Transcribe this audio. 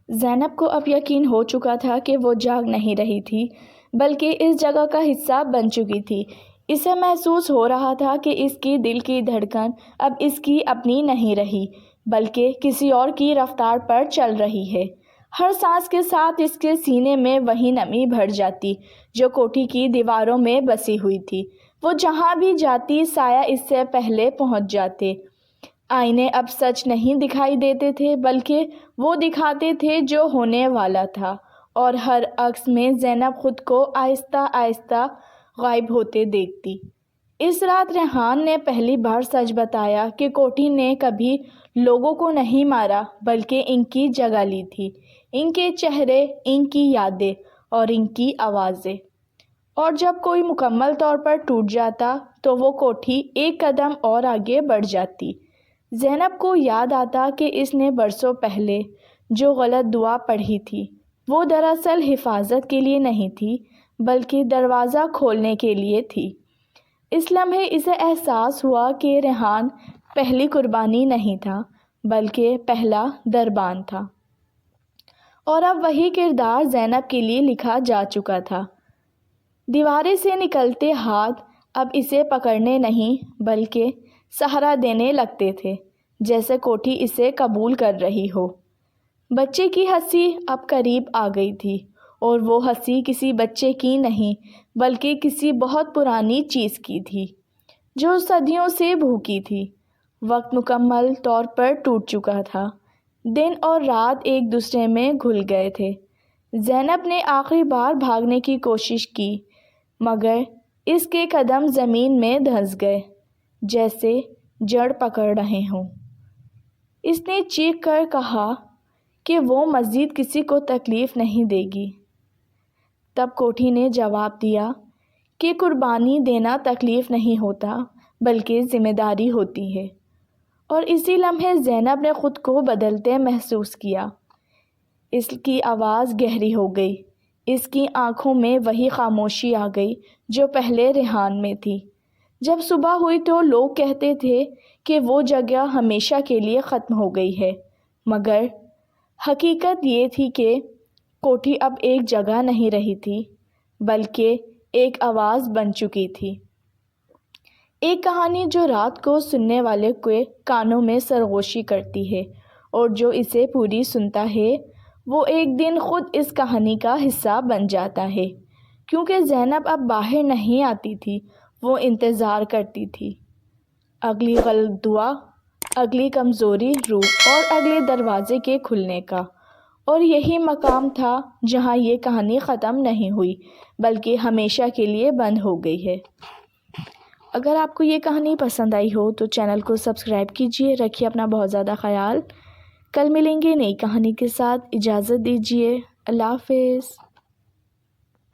زینب کو اب یقین ہو چکا تھا کہ وہ جاگ نہیں رہی تھی بلکہ اس جگہ کا حصہ بن چکی تھی۔ اسے محسوس ہو رہا تھا کہ اس کی دل کی دھڑکن اب اس کی اپنی نہیں رہی بلکہ کسی اور کی رفتار پر چل رہی ہے۔ ہر سانس کے ساتھ اس کے سینے میں وہی نمی بھر جاتی جو کوٹھی کی دیواروں میں بسی ہوئی تھی۔ وہ جہاں بھی جاتی سایہ اس سے پہلے پہنچ جاتے۔ آئینے اب سچ نہیں دکھائی دیتے تھے بلکہ وہ دکھاتے تھے جو ہونے والا تھا، اور ہر عکس میں زینب خود کو آہستہ آہستہ غائب ہوتے دیکھتی۔ اس رات ریحان نے پہلی بار سچ بتایا کہ کوٹھی نے کبھی لوگوں کو نہیں مارا بلکہ ان کی جگہ لی تھی، ان کے چہرے، ان کی یادیں اور ان کی آوازیں۔ اور جب کوئی مکمل طور پر ٹوٹ جاتا تو وہ کوٹھی ایک قدم اور آگے بڑھ جاتی۔ زینب کو یاد آتا کہ اس نے برسوں پہلے جو غلط دعا پڑھی تھی وہ دراصل حفاظت کے لیے نہیں تھی بلکہ دروازہ کھولنے کے لیے تھی۔ اس لمحے اسے احساس ہوا کہ ریحان پہلی قربانی نہیں تھا بلکہ پہلا دربان تھا، اور اب وہی کردار زینب کے لیے لکھا جا چکا تھا۔ دیوارے سے نکلتے ہاتھ اب اسے پکڑنے نہیں بلکہ سہارا دینے لگتے تھے، جیسے کوٹھی اسے قبول کر رہی ہو۔ بچے کی ہنسی اب قریب آ گئی تھی، اور وہ ہنسی کسی بچے کی نہیں بلکہ کسی بہت پرانی چیز کی تھی جو صدیوں سے بھوکی تھی۔ وقت مکمل طور پر ٹوٹ چکا تھا، دن اور رات ایک دوسرے میں گھل گئے تھے۔ زینب نے آخری بار بھاگنے کی کوشش کی مگر اس کے قدم زمین میں دھنس گئے جیسے جڑ پکڑ رہے ہوں۔ اس نے چیخ کر کہا کہ وہ مزید کسی کو تکلیف نہیں دے گی۔ تب کوٹھی نے جواب دیا کہ قربانی دینا تکلیف نہیں ہوتا بلکہ ذمہ داری ہوتی ہے، اور اسی لمحے زینب نے خود کو بدلتے محسوس کیا۔ اس کی آواز گہری ہو گئی، اس کی آنکھوں میں وہی خاموشی آ گئی جو پہلے ریحان میں تھی۔ جب صبح ہوئی تو لوگ کہتے تھے کہ وہ جگہ ہمیشہ کے لیے ختم ہو گئی ہے، مگر حقیقت یہ تھی کہ کوٹھی اب ایک جگہ نہیں رہی تھی بلکہ ایک آواز بن چکی تھی، ایک کہانی جو رات کو سننے والے کے کانوں میں سرگوشی کرتی ہے، اور جو اسے پوری سنتا ہے وہ ایک دن خود اس کہانی کا حصہ بن جاتا ہے۔ کیونکہ زینب اب باہر نہیں آتی تھی، وہ انتظار کرتی تھی، اگلی غلط دعا، اگلی کمزوری روح اور اگلے دروازے کے کھلنے کا۔ اور یہی مقام تھا جہاں یہ کہانی ختم نہیں ہوئی بلکہ ہمیشہ کے لیے بند ہو گئی ہے۔ اگر آپ کو یہ کہانی پسند آئی ہو تو چینل کو سبسکرائب کیجیے۔ رکھیے اپنا بہت زیادہ خیال۔ کل ملیں گے نئی کہانی کے ساتھ، اجازت دیجیے، اللہ حافظ۔